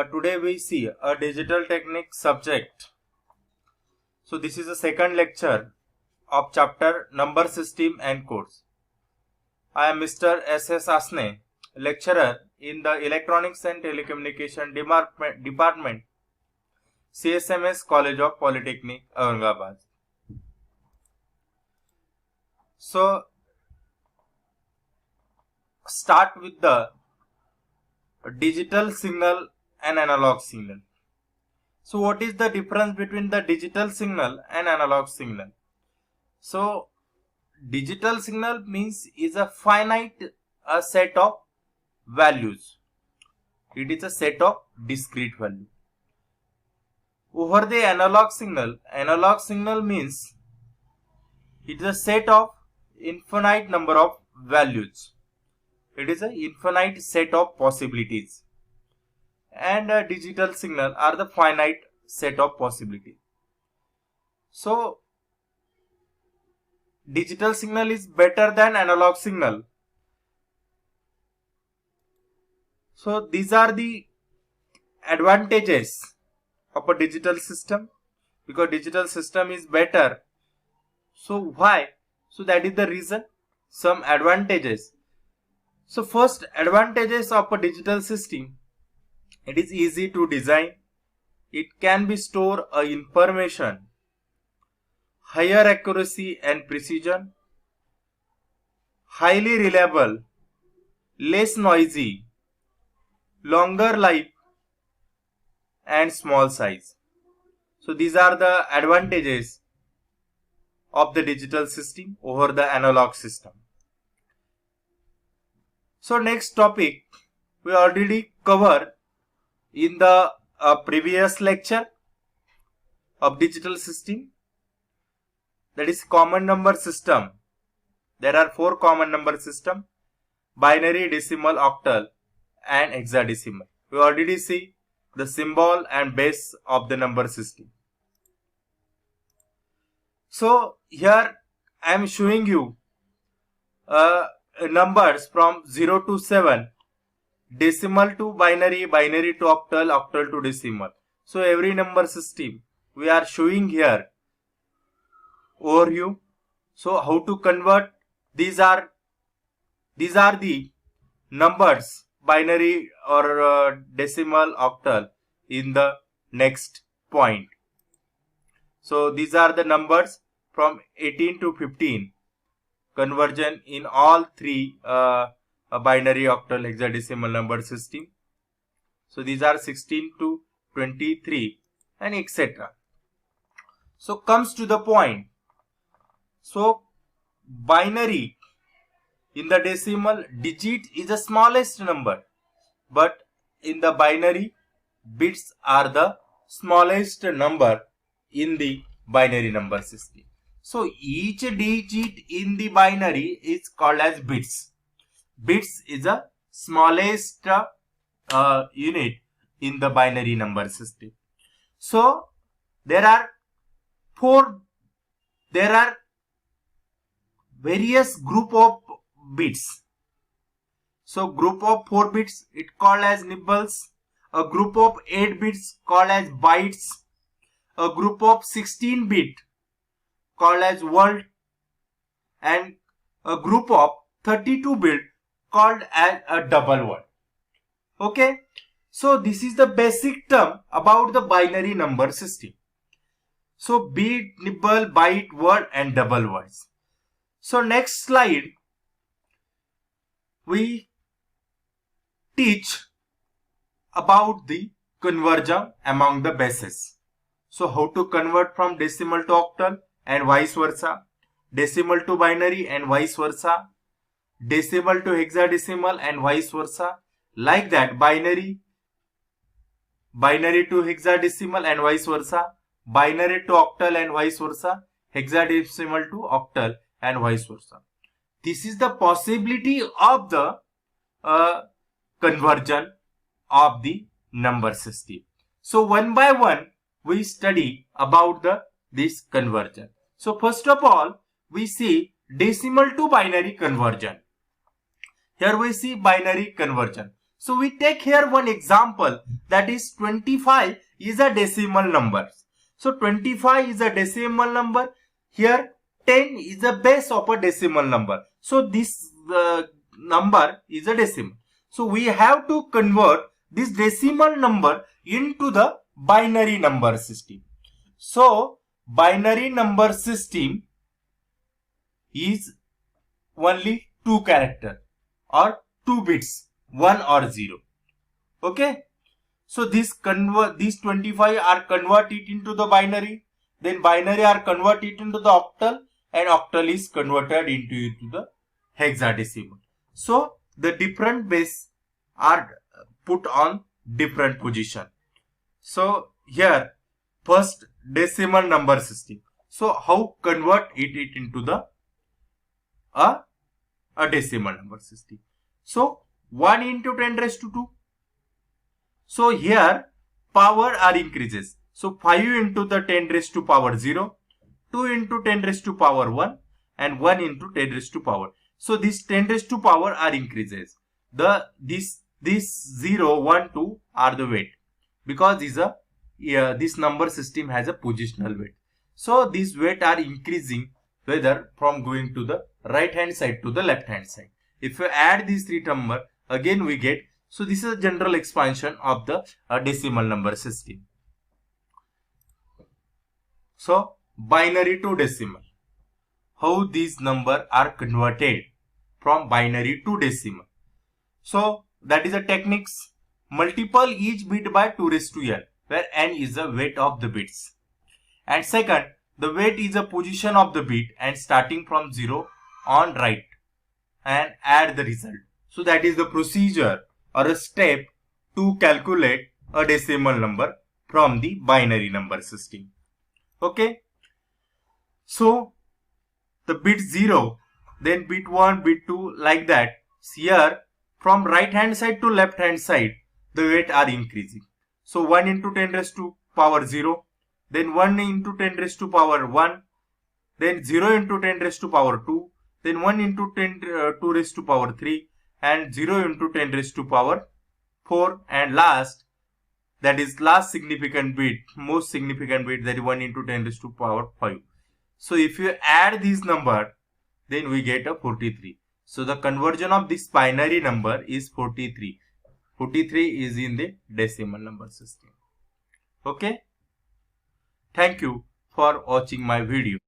Today we see a digital technique subject. So this is the second lecture of chapter number system and codes. I am Mr. S.S. Asne, lecturer in the Electronics and Telecommunication Department, CSMS College of Polytechnic, Aurangabad. So start with the digital signal and analog signal. So what is the difference between the digital signal and analog signal? So digital signal means is a finite set of values. It is a set of discrete value. Over the analog signal means it is a set of infinite number of values. It is an infinite set of possibilities. And digital signal are the finite set of possibilities. So digital signal is better than analog signal. So these are the advantages of a digital system, because digital system is better. So why? So that is the reason. Some advantages. So first advantages of a digital system: it is easy to design, it can be store information, higher accuracy and precision, highly reliable, less noisy, longer life and small size. So these are the advantages of the digital system over the analog system. So next topic we already covered in the previous lecture of digital system, that is common number system. There are 4 common number system: binary, decimal, octal and hexadecimal. We already see the symbol and base of the number system. So here I am showing you numbers from 0 to 7, decimal to binary, binary to octal, octal to decimal. So every number system we are showing here overview. So how to convert? These are the numbers, binary or decimal, octal, in the next point. So these are the numbers from 18 to 15. Conversion in all 3 binary, octal, hexadecimal number system. So these are 16 to 23 and etc. So comes to the point. So binary, in the decimal, digit is the smallest number, but in the binary, bits are the smallest number in the binary number system. So each digit in the binary is called as bits. Bits is the smallest unit in the binary number system. So there are various group of bits. So group of 4 bits it called as nibbles, a group of 8 bits called as bytes, a group of 16 bit called as word, and a group of 32 bit called as a double word. Okay, so this is the basic term about the binary number system. So bit, nibble, byte, word and double words. So next slide we teach about the conversion among the bases. So how to convert from decimal to octal and vice versa, decimal to binary and vice versa, decimal to hexadecimal and vice versa, like that binary to hexadecimal and vice versa, binary to octal and vice versa, hexadecimal to octal and vice versa. This is the possibility of the conversion of the number system. So one by one we study about this conversion. So first of all we see decimal to binary conversion. Here we see binary conversion. So we take here one example, that is 25 is a decimal number. So 25 is a decimal number. Here 10 is the base of a decimal number. So this number is a decimal. So we have to convert this decimal number into the binary number system. So binary number system is only 2 character or 2 bits, 1 or 0. Okay. So these 25 are converted into the binary. Then binary are converted into the octal, and octal is converted into the hexadecimal. So the different base are put on different position. So here first decimal number system. So how convert it into the a decimal number system? So 1 into 10 raised to 2. So here power are increases. So 5 into the 10 raised to power 0, 2 into 10 raised to power 1, and 1 into 10 raised to power. So this 10 raised to power are increases. This 0, 1, 2 are the weight, because this number system has a positional weight. So these weight are increasing whether from going to the right hand side to the left hand side. If you add these 3 number, again we get. So this is a general expansion of the decimal number system. So binary to decimal. How these numbers are converted from binary to decimal. So that is a techniques. Multiple each bit by 2 raised to n, where n is the weight of the bits. And second, the weight is a position of the bit and starting from 0 on right and add the result. So that is the procedure or a step to calculate a decimal number from the binary number system. Okay. So the bit 0, then bit 1, bit 2, like that. Here from right hand side to left hand side, the weight are increasing. So 1 into 10 raised to power 0, then 1 into 10 raised to power 1, then 0 into 10 raised to power 2, then 1 into 2 raised to power 3, and 0 into 10 raised to power 4, and last, that is last significant bit, most significant bit, that is 1 into 10 raised to power 5. So if you add these number, then we get a 43. So the conversion of this binary number is 43. 43 is in the decimal number system. Okay. Thank you for watching my video.